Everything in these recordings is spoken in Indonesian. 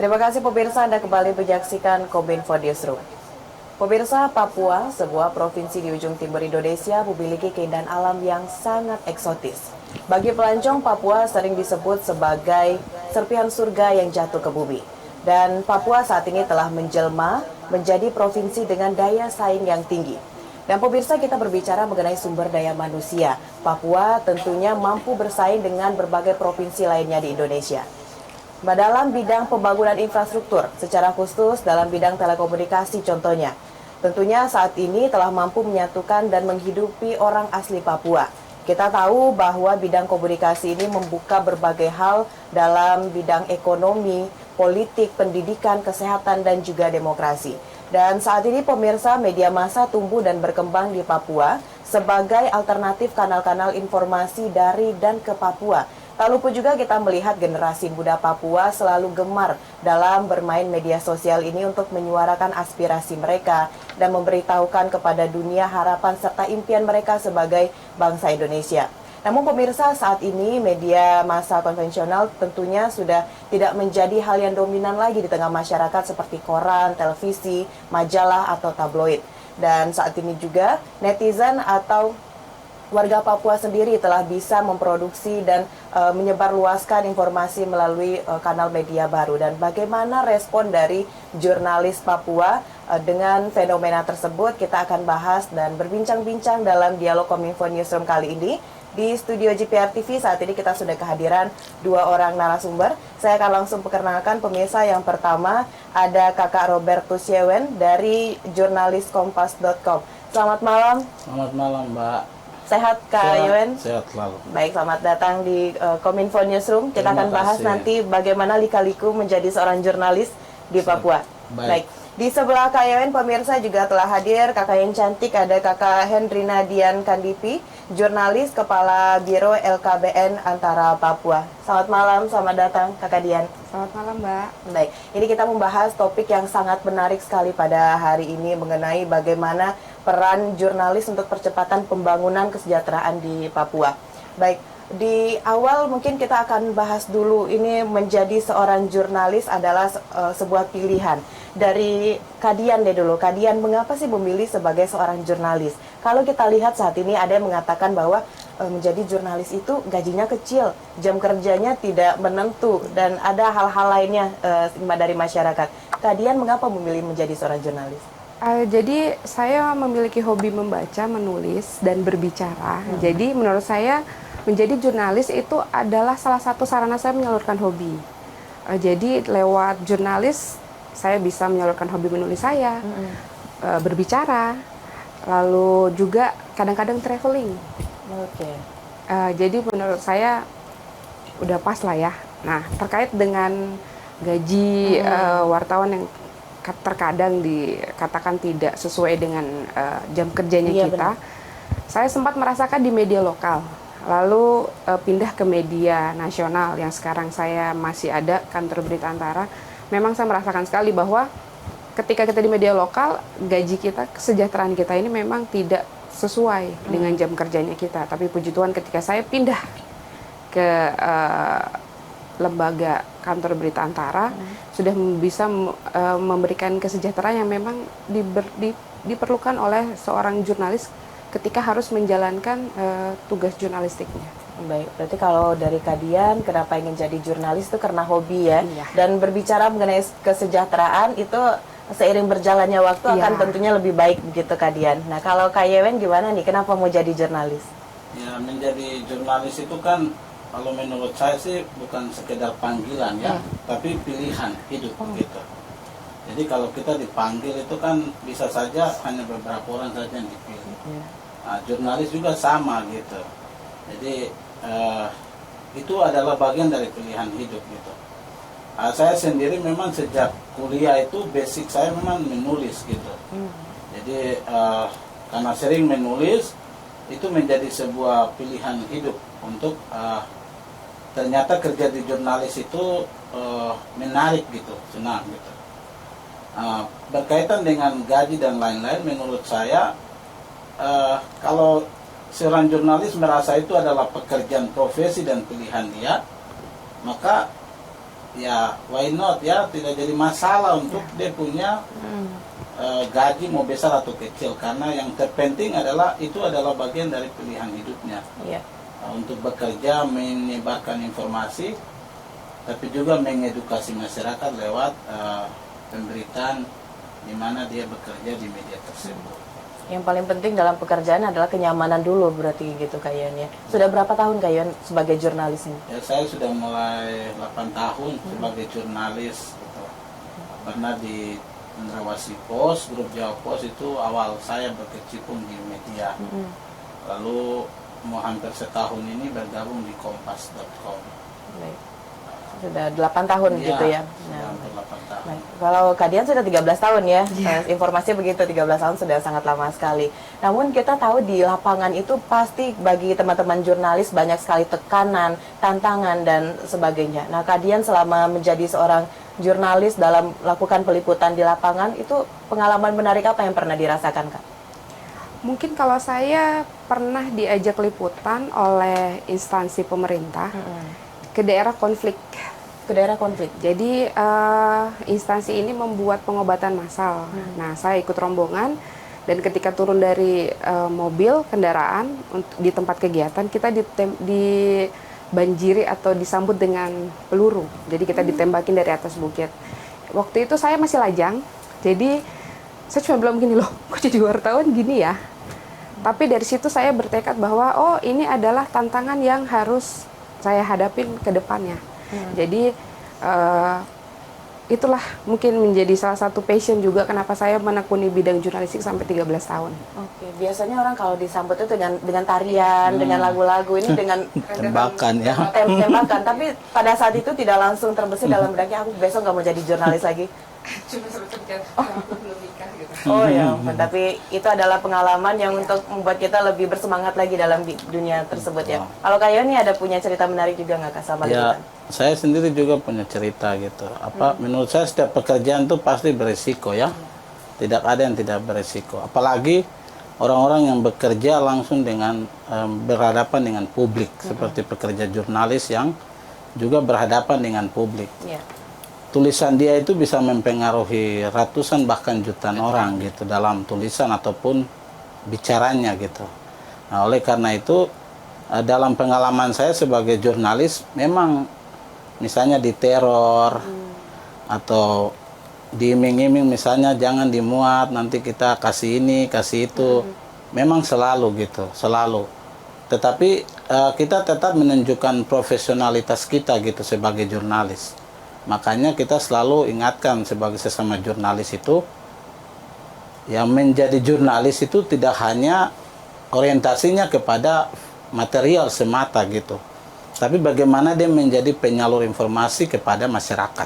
Terima kasih pemirsa, Anda kembali menyaksikan Kominfo Newsroom. Pemirsa, Papua, sebuah provinsi di ujung timur Indonesia, memiliki keindahan alam yang sangat eksotis. Bagi pelancong, Papua sering disebut sebagai serpihan surga yang jatuh ke bumi. Dan Papua saat ini telah menjelma menjadi provinsi dengan daya saing yang tinggi. Dan pemirsa, kita berbicara mengenai sumber daya manusia. Papua tentunya mampu bersaing dengan berbagai provinsi lainnya di Indonesia. Dalam bidang pembangunan infrastruktur, secara khusus dalam bidang telekomunikasi contohnya. Tentunya saat ini telah mampu menyatukan dan menghidupi orang asli Papua. Kita tahu bahwa bidang komunikasi ini membuka berbagai hal dalam bidang ekonomi, politik, pendidikan, kesehatan, dan juga demokrasi. Dan saat ini pemirsa, media massa tumbuh dan berkembang di Papua sebagai alternatif kanal-kanal informasi dari dan ke Papua. Tak lupa juga kita melihat generasi muda Papua selalu gemar dalam bermain media sosial ini untuk menyuarakan aspirasi mereka dan memberitahukan kepada dunia harapan serta impian mereka sebagai bangsa Indonesia. Namun pemirsa, saat ini media massa konvensional tentunya sudah tidak menjadi hal yang dominan lagi di tengah masyarakat seperti koran, televisi, majalah, atau tabloid. Dan saat ini juga netizen atau warga Papua sendiri telah bisa memproduksi dan menyebarluaskan informasi melalui kanal media baru. Dan bagaimana respon dari jurnalis Papua dengan fenomena tersebut, kita akan bahas dan berbincang-bincang dalam dialog Kominfo Newsroom kali ini. Di studio GPR TV saat ini kita sudah kehadiran dua orang narasumber. Saya akan langsung perkenalkan pemirsa. Yang pertama ada Kakak Robertus Yewen dari jurnaliskompas.com. Selamat malam. Selamat malam, Mbak. Sehat Kak Yewen? Sehat selalu. Baik, selamat datang di Kominfo Newsroom. Kita akan bahas nanti bagaimana lika-liku menjadi seorang jurnalis di Papua. Baik. Di sebelah Kak Yewen, pemirsa juga telah hadir kakak yang cantik, ada Kakak Hendrina Dian Kandipi, jurnalis Kepala Biro LKBN Antara Papua. Selamat malam, selamat datang Kakak Dian. Selamat malam, Mbak. Baik, ini kita membahas topik yang sangat menarik sekali pada hari ini mengenai bagaimana peran jurnalis untuk percepatan pembangunan kesejahteraan di Papua. Baik, di awal mungkin kita akan bahas dulu, ini menjadi seorang jurnalis adalah sebuah pilihan. Dari Kadian deh dulu, Kadian mengapa sih memilih sebagai seorang jurnalis? Kalau kita lihat saat ini ada yang mengatakan bahwa menjadi jurnalis itu gajinya kecil, jam kerjanya tidak menentu, dan ada hal-hal lainnya dari masyarakat. Kadian mengapa memilih menjadi seorang jurnalis? Jadi saya memiliki hobi membaca, menulis, dan berbicara. Jadi menurut saya menjadi jurnalis itu adalah salah satu sarana saya menyalurkan hobi. Jadi lewat jurnalis saya bisa menyalurkan hobi menulis saya, berbicara, lalu juga kadang-kadang traveling. Jadi menurut saya udah pas lah ya. Nah, terkait dengan gaji wartawan yang terkadang dikatakan tidak sesuai dengan jam kerjanya kita, saya sempat merasakan di media lokal. Lalu pindah ke media nasional yang sekarang saya masih ada, kantor Berita Antara. Memang saya merasakan sekali bahwa ketika kita di media lokal, gaji kita, kesejahteraan kita ini memang tidak sesuai dengan jam kerjanya kita. Tapi puji Tuhan ketika saya pindah ke lembaga kantor Berita Antara, sudah bisa memberikan kesejahteraan yang memang diperlukan oleh seorang jurnalis ketika harus menjalankan tugas jurnalistiknya. Baik, berarti kalau dari Kadian, kenapa ingin jadi jurnalis itu karena hobi ya? Iya. Dan berbicara mengenai kesejahteraan itu seiring berjalannya waktu akan tentunya lebih baik begitu Kadian. Nah, kalau Kak Yewen gimana nih, kenapa mau jadi jurnalis? Ya, menjadi jurnalis itu kan kalau menurut saya sih bukan sekedar panggilan ya, tapi pilihan hidup gitu. Jadi kalau kita dipanggil itu kan bisa saja hanya beberapa orang saja yang dipilih. Nah, jurnalis juga sama gitu. Jadi itu adalah bagian dari pilihan hidup gitu. Saya sendiri memang sejak kuliah itu basic saya memang menulis gitu. Jadi karena sering menulis itu menjadi sebuah pilihan hidup untuk ternyata kerja di jurnalis itu menarik gitu, senang gitu. Berkaitan dengan gaji dan lain-lain, menurut saya kalau seorang jurnalis merasa itu adalah pekerjaan profesi dan pilihan dia, maka ya why not ya, tidak jadi masalah untuk dia punya gaji mau besar atau kecil, karena yang terpenting adalah itu adalah bagian dari pilihan hidupnya. Iya. Untuk bekerja, menyebarkan informasi, tapi juga mengedukasi masyarakat lewat pemberitaan di mana dia bekerja di media tersebut. Yang paling penting dalam pekerjaan adalah kenyamanan dulu berarti gitu Kak Yon ya. Sudah berapa tahun Kak Yon sebagai jurnalis ini? Ya, saya sudah mulai 8 tahun sebagai jurnalis gitu. Pernah di Cendrawasih Pos, grup Jawa Pos itu awal saya berkecimpung di media. Lalu mau hampir setahun ini bergabung di kompas.com. Baik. Sudah 8 tahun Ya, gitu ya. sudah hampir 8 tahun. Baik. Kalau Kak Dian sudah 13 tahun ya. Informasinya begitu, 13 tahun sudah sangat lama sekali. Namun kita tahu di lapangan itu pasti bagi teman-teman jurnalis banyak sekali tekanan, tantangan dan sebagainya. Nah, Kak Dian selama menjadi seorang jurnalis dalam melakukan peliputan di lapangan itu pengalaman menarik apa yang pernah dirasakan Kak? Mungkin kalau saya pernah diajak liputan oleh instansi pemerintah ke daerah konflik. Ke daerah konflik. Jadi instansi ini membuat pengobatan massal. Nah, saya ikut rombongan dan ketika turun dari mobil kendaraan di tempat kegiatan, kita dibanjiri atau disambut dengan peluru. Jadi kita ditembakin dari atas bukit. Waktu itu saya masih lajang, jadi saya cuma bilang gini, loh kok jadi wartawan gini ya. Tapi dari situ saya bertekad bahwa oh ini adalah tantangan yang harus saya hadapin ke depannya. Jadi itulah mungkin menjadi salah satu passion juga kenapa saya menekuni bidang jurnalistik sampai 13 tahun. Oke, biasanya orang kalau disambut itu dengan tarian, dengan lagu-lagu, ini dengan Tembakan ya. tembakan. Tapi pada saat itu tidak langsung terbesit dalam benaknya aku besok nggak mau jadi jurnalis lagi. Cuma sebentar aku belum nikah gitu. Oh ya, tapi itu adalah pengalaman yang untuk membuat kita lebih bersemangat lagi dalam dunia tersebut ya. Kalau Kak Yon nih ada punya cerita menarik juga nggak Kak sama Ya, liputan? saya sendiri juga punya cerita gitu. Menurut saya setiap pekerjaan itu pasti berisiko ya. Tidak ada yang tidak berisiko. Apalagi orang-orang yang bekerja langsung dengan berhadapan dengan publik, seperti pekerja jurnalis yang juga berhadapan dengan publik. Iya. Tulisan dia itu bisa mempengaruhi ratusan bahkan jutaan orang gitu dalam tulisan ataupun bicaranya gitu. Nah, oleh karena itu dalam pengalaman saya sebagai jurnalis memang misalnya diteror atau diiming-iming misalnya jangan dimuat, nanti kita kasih ini, kasih itu. Memang selalu gitu, selalu. Tetapi kita tetap menunjukkan profesionalitas kita gitu sebagai jurnalis. Makanya kita selalu ingatkan sebagai sesama jurnalis itu, yang menjadi jurnalis itu tidak hanya orientasinya kepada material semata gitu, tapi bagaimana dia menjadi penyalur informasi kepada masyarakat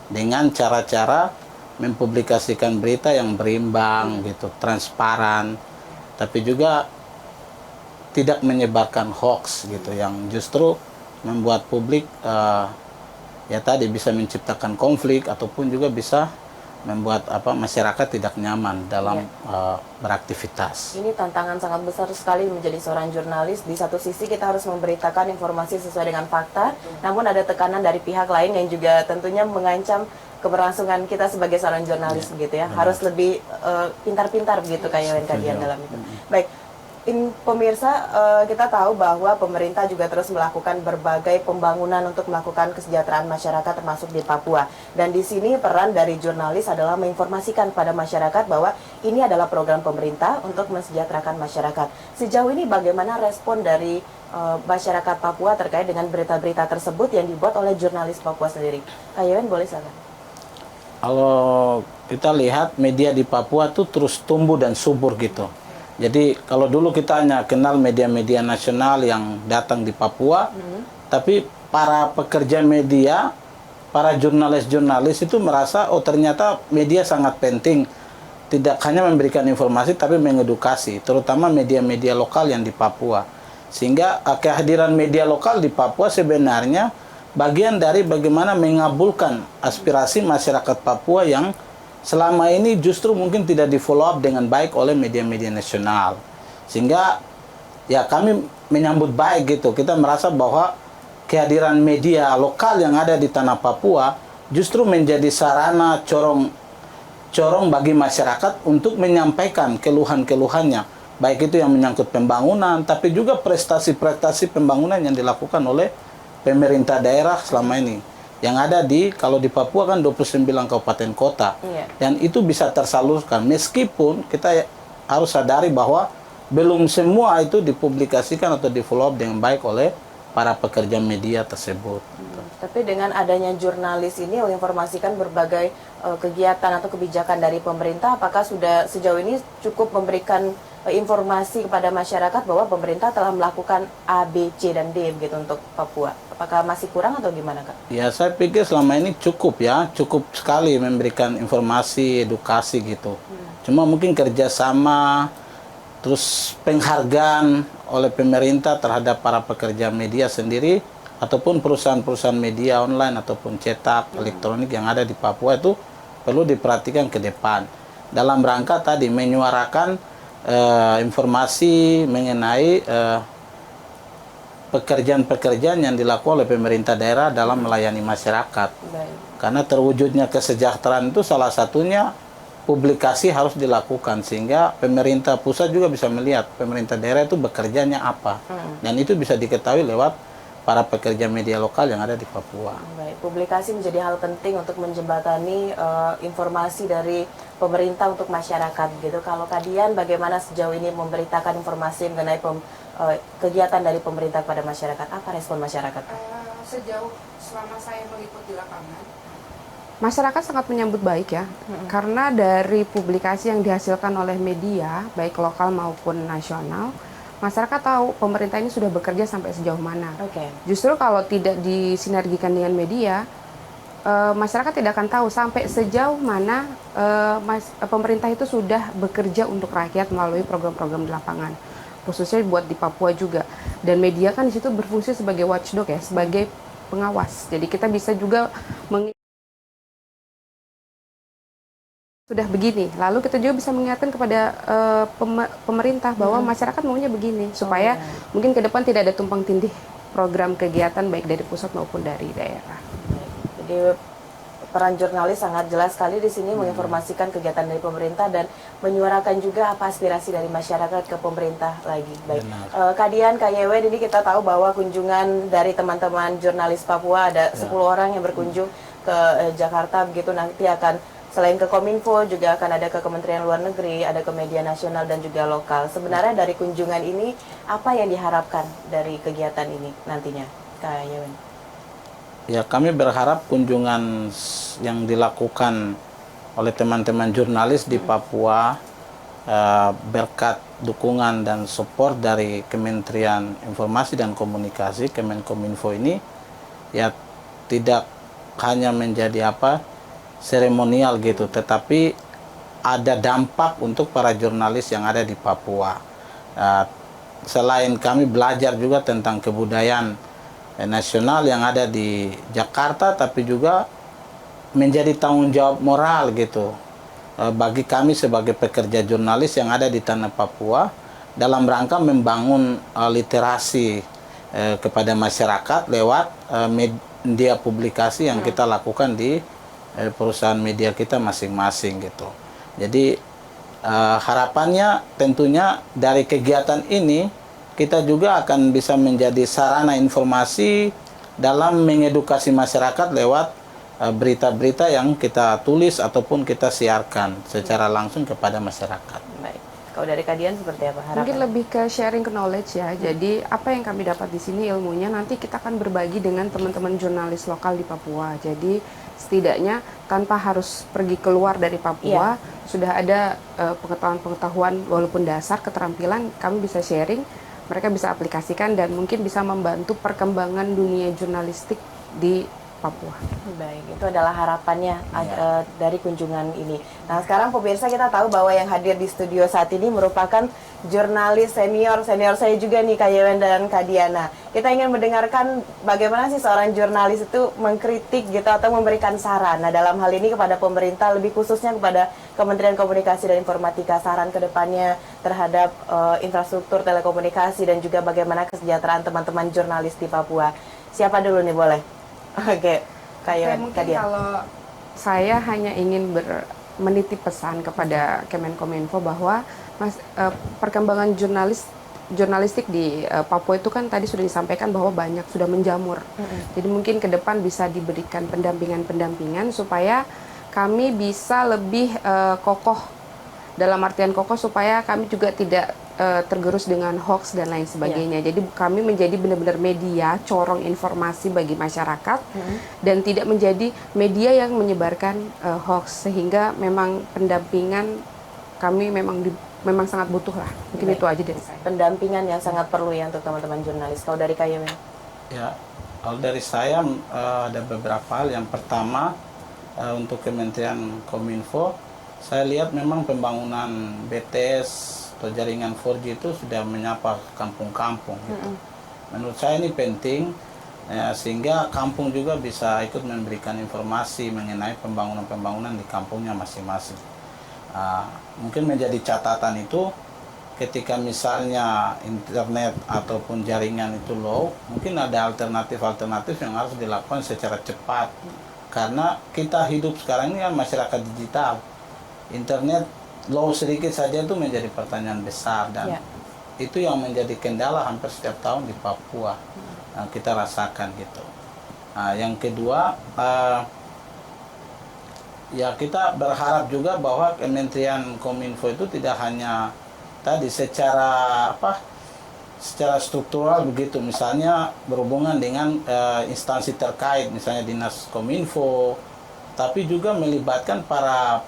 dengan cara-cara mempublikasikan berita yang berimbang gitu, transparan, tapi juga tidak menyebarkan hoax gitu yang justru membuat publik ya tadi bisa menciptakan konflik ataupun juga bisa membuat masyarakat tidak nyaman dalam beraktivitas. Ini tantangan sangat besar sekali menjadi seorang jurnalis. Di satu sisi kita harus memberitakan informasi sesuai dengan fakta, namun ada tekanan dari pihak lain yang juga tentunya mengancam keberlangsungan kita sebagai seorang jurnalis gitu ya. Harus lebih pintar-pintar begitu kayak Kadian dalam itu. Baik. Pemirsa, kita tahu bahwa pemerintah juga terus melakukan berbagai pembangunan untuk melakukan kesejahteraan masyarakat termasuk di Papua. Dan di sini peran dari jurnalis adalah menginformasikan kepada masyarakat bahwa ini adalah program pemerintah untuk mensejahterakan masyarakat. Sejauh ini bagaimana respon dari masyarakat Papua terkait dengan berita-berita tersebut yang dibuat oleh jurnalis Papua sendiri? Kak Yon, boleh silakan. Kalau kita lihat media di Papua tuh terus tumbuh dan subur gitu. Jadi kalau dulu kita hanya kenal media-media nasional yang datang di Papua, tapi para pekerja media, para jurnalis-jurnalis itu merasa oh ternyata media sangat penting, tidak hanya memberikan informasi tapi mengedukasi, terutama media-media lokal yang di Papua. Sehingga kehadiran media lokal di Papua sebenarnya bagian dari bagaimana mengabulkan aspirasi masyarakat Papua yang selama ini justru mungkin tidak di follow up dengan baik oleh media-media nasional. Sehingga ya kami menyambut baik gitu. Kita merasa bahwa kehadiran media lokal yang ada di tanah Papua justru menjadi sarana corong bagi masyarakat untuk menyampaikan keluhan-keluhannya, baik itu yang menyangkut pembangunan, tapi juga prestasi-prestasi pembangunan yang dilakukan oleh pemerintah daerah selama ini. Yang ada kalau di Papua kan 29 kabupaten kota. Iya. Dan itu bisa tersalurkan, meskipun kita harus sadari bahwa belum semua itu dipublikasikan atau di-follow up dengan baik oleh para pekerja media tersebut. Tapi dengan adanya jurnalis ini menginformasikan berbagai kegiatan atau kebijakan dari pemerintah, apakah sudah sejauh ini cukup memberikan informasi kepada masyarakat bahwa pemerintah telah melakukan A, B, C, dan D gitu untuk Papua? Apakah masih kurang atau gimana, Kak? Ya, saya pikir selama ini cukup sekali memberikan informasi, edukasi gitu. Cuma mungkin kerjasama, terus penghargaan oleh pemerintah terhadap para pekerja media sendiri, ataupun perusahaan-perusahaan media online ataupun cetak elektronik yang ada di Papua itu perlu diperhatikan ke depan. Dalam rangka tadi menyuarakan informasi mengenai pekerjaan-pekerjaan yang dilakukan oleh pemerintah daerah dalam melayani masyarakat. Baik. Karena terwujudnya kesejahteraan itu salah satunya publikasi harus dilakukan, sehingga pemerintah pusat juga bisa melihat pemerintah daerah itu bekerjanya apa. Dan itu bisa diketahui lewat para pekerja media lokal yang ada di Papua. Baik, publikasi menjadi hal penting untuk menjembatani informasi dari pemerintah untuk masyarakat gitu. Kalau Kadian, bagaimana sejauh ini memberitakan informasi mengenai kegiatan dari pemerintah kepada masyarakat? Apa respon masyarakat? Sejauh selama saya meliput di lapangan, masyarakat sangat menyambut baik ya, karena dari publikasi yang dihasilkan oleh media, baik lokal maupun nasional, masyarakat tahu pemerintah ini sudah bekerja sampai sejauh mana. Oke. Justru kalau tidak disinergikan dengan media, masyarakat tidak akan tahu sampai sejauh mana pemerintah itu sudah bekerja untuk rakyat melalui program-program di lapangan, khususnya buat di Papua juga. Dan media kan di situ berfungsi sebagai watchdog ya, sebagai pengawas. Jadi kita bisa juga sudah begini, lalu kita juga bisa mengingatkan kepada pemerintah bahwa masyarakat maunya begini, supaya mungkin ke depan tidak ada tumpang tindih program kegiatan baik dari pusat maupun dari daerah. Jadi peran jurnalis sangat jelas sekali di sini menginformasikan kegiatan dari pemerintah dan menyuarakan juga apa aspirasi dari masyarakat ke pemerintah lagi. Baik, Kadian, Kak Yewen, ini kita tahu bahwa kunjungan dari teman-teman jurnalis Papua ada 10 orang yang berkunjung ke Jakarta, begitu nanti akan selain ke Kominfo juga akan ada ke Kementerian Luar Negeri, ada ke media nasional dan juga lokal. Sebenarnya dari kunjungan ini apa yang diharapkan dari kegiatan ini nantinya, Kak Yewen? Ya, kami berharap kunjungan yang dilakukan oleh teman-teman jurnalis di Papua berkat dukungan dan support dari Kementerian Informasi dan Komunikasi, Kemenkominfo ini, ya tidak hanya menjadi seremonial gitu, tetapi ada dampak untuk para jurnalis yang ada di Papua. Selain kami belajar juga tentang kebudayaan nasional yang ada di Jakarta, tapi juga menjadi tanggung jawab moral gitu bagi kami sebagai pekerja jurnalis yang ada di tanah Papua dalam rangka membangun literasi kepada masyarakat lewat media publikasi yang kita lakukan di perusahaan media kita masing-masing gitu. Jadi harapannya tentunya dari kegiatan ini kita juga akan bisa menjadi sarana informasi dalam mengedukasi masyarakat lewat berita-berita yang kita tulis ataupun kita siarkan secara langsung kepada masyarakat. Baik. Kalau dari Kadian seperti apa harapan? Mungkin lebih ke sharing knowledge ya. Jadi apa yang kami dapat di sini ilmunya nanti kita akan berbagi dengan teman-teman jurnalis lokal di Papua. Jadi setidaknya tanpa harus pergi keluar dari Papua, sudah ada pengetahuan-pengetahuan walaupun dasar, keterampilan kami bisa sharing, mereka bisa aplikasikan dan mungkin bisa membantu perkembangan dunia jurnalistik di Papua. Baik, itu adalah harapannya dari kunjungan ini. Nah, sekarang pemirsa kita tahu bahwa yang hadir di studio saat ini merupakan jurnalis senior saya juga nih, Kak Yewen dan Kak Diana. Kita ingin mendengarkan bagaimana sih seorang jurnalis itu mengkritik gitu atau memberikan saran. Nah, dalam hal ini kepada pemerintah, lebih khususnya kepada Kementerian Komunikasi dan Informatika, saran ke depannya terhadap infrastruktur telekomunikasi dan juga bagaimana kesejahteraan teman-teman jurnalis di Papua. Siapa dulu nih boleh? Oke, Saya mungkin Kadian. kalau saya hanya ingin menitip pesan kepada Kemenkominfo bahwa perkembangan jurnalistik di Papua itu kan tadi sudah disampaikan bahwa banyak sudah menjamur. Jadi mungkin ke depan bisa diberikan pendampingan supaya kami bisa lebih kokoh, dalam artian kokoh supaya kami juga tidak tergerus dengan hoax dan lain sebagainya. Jadi kami menjadi benar-benar media corong informasi bagi masyarakat dan tidak menjadi media yang menyebarkan hoax, sehingga memang pendampingan kami memang sangat butuh lah. Mungkin itu aja dari saya. Pendampingan yang sangat perlu ya untuk teman-teman jurnalis. Kalau dari Kayewen? Ya, kalau dari saya ada beberapa hal. Yang pertama, untuk Kementerian Kominfo, saya lihat memang pembangunan BTS atau jaringan 4G itu sudah menyapa kampung-kampung. Gitu. Menurut saya ini penting, sehingga kampung juga bisa ikut memberikan informasi mengenai pembangunan-pembangunan di kampungnya masing-masing. Mungkin menjadi catatan itu, ketika misalnya internet ataupun jaringan itu low, mungkin ada alternatif-alternatif yang harus dilakukan secara cepat. Karena kita hidup sekarang ini kan masyarakat digital. Internet low sedikit saja itu menjadi pertanyaan besar, dan itu yang menjadi kendala hampir setiap tahun di Papua. Kita rasakan gitu. Yang kedua, ya kita berharap juga bahwa Kementerian Kominfo itu tidak hanya tadi secara struktural begitu, misalnya berhubungan dengan instansi terkait, misalnya Dinas Kominfo, tapi juga melibatkan para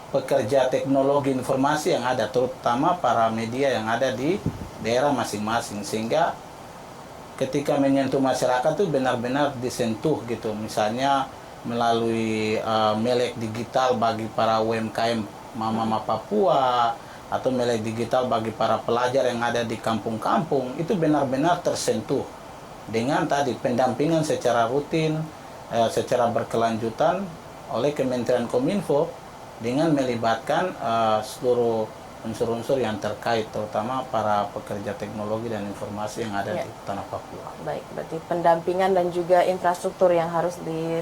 pekerja teknologi informasi yang ada, terutama para media yang ada di daerah masing-masing, sehingga ketika menyentuh masyarakat itu benar-benar disentuh gitu, misalnya melalui melek digital bagi para UMKM Mama Papua, atau melek digital bagi para pelajar yang ada di kampung-kampung, itu benar-benar tersentuh dengan tadi pendampingan secara rutin, secara berkelanjutan oleh Kementerian Kominfo, dengan melibatkan seluruh unsur-unsur yang terkait, terutama para pekerja teknologi dan informasi yang ada di tanah Papua. Baik, berarti pendampingan dan juga infrastruktur yang harus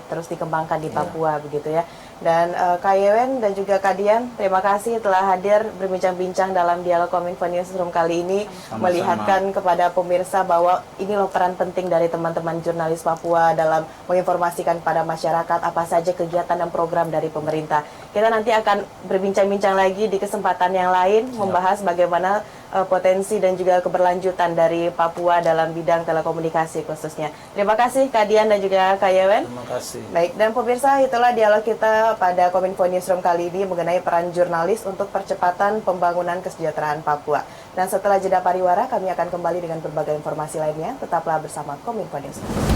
terus dikembangkan di Papua begitu ya. Dan Kayewen dan juga Kadian, terima kasih telah hadir berbincang-bincang dalam dialog Kominfo Newsroom kali ini. Sama-sama. Melihatkan kepada pemirsa bahwa ini loh peran penting dari teman-teman jurnalis Papua dalam menginformasikan kepada masyarakat apa saja kegiatan dan program dari pemerintah. Kita nanti akan berbincang-bincang lagi di kesempatan yang lain, membahas bagaimana potensi dan juga keberlanjutan dari Papua dalam bidang telekomunikasi khususnya. Terima kasih Kadian dan juga Kayewen. Terima kasih. Baik, dan pemirsa, itulah dialog kita pada Kominfo Newsroom kali ini mengenai peran jurnalis untuk percepatan pembangunan kesejahteraan Papua. Dan setelah jeda pariwara, kami akan kembali dengan berbagai informasi lainnya. Tetaplah bersama Kominfo Newsroom.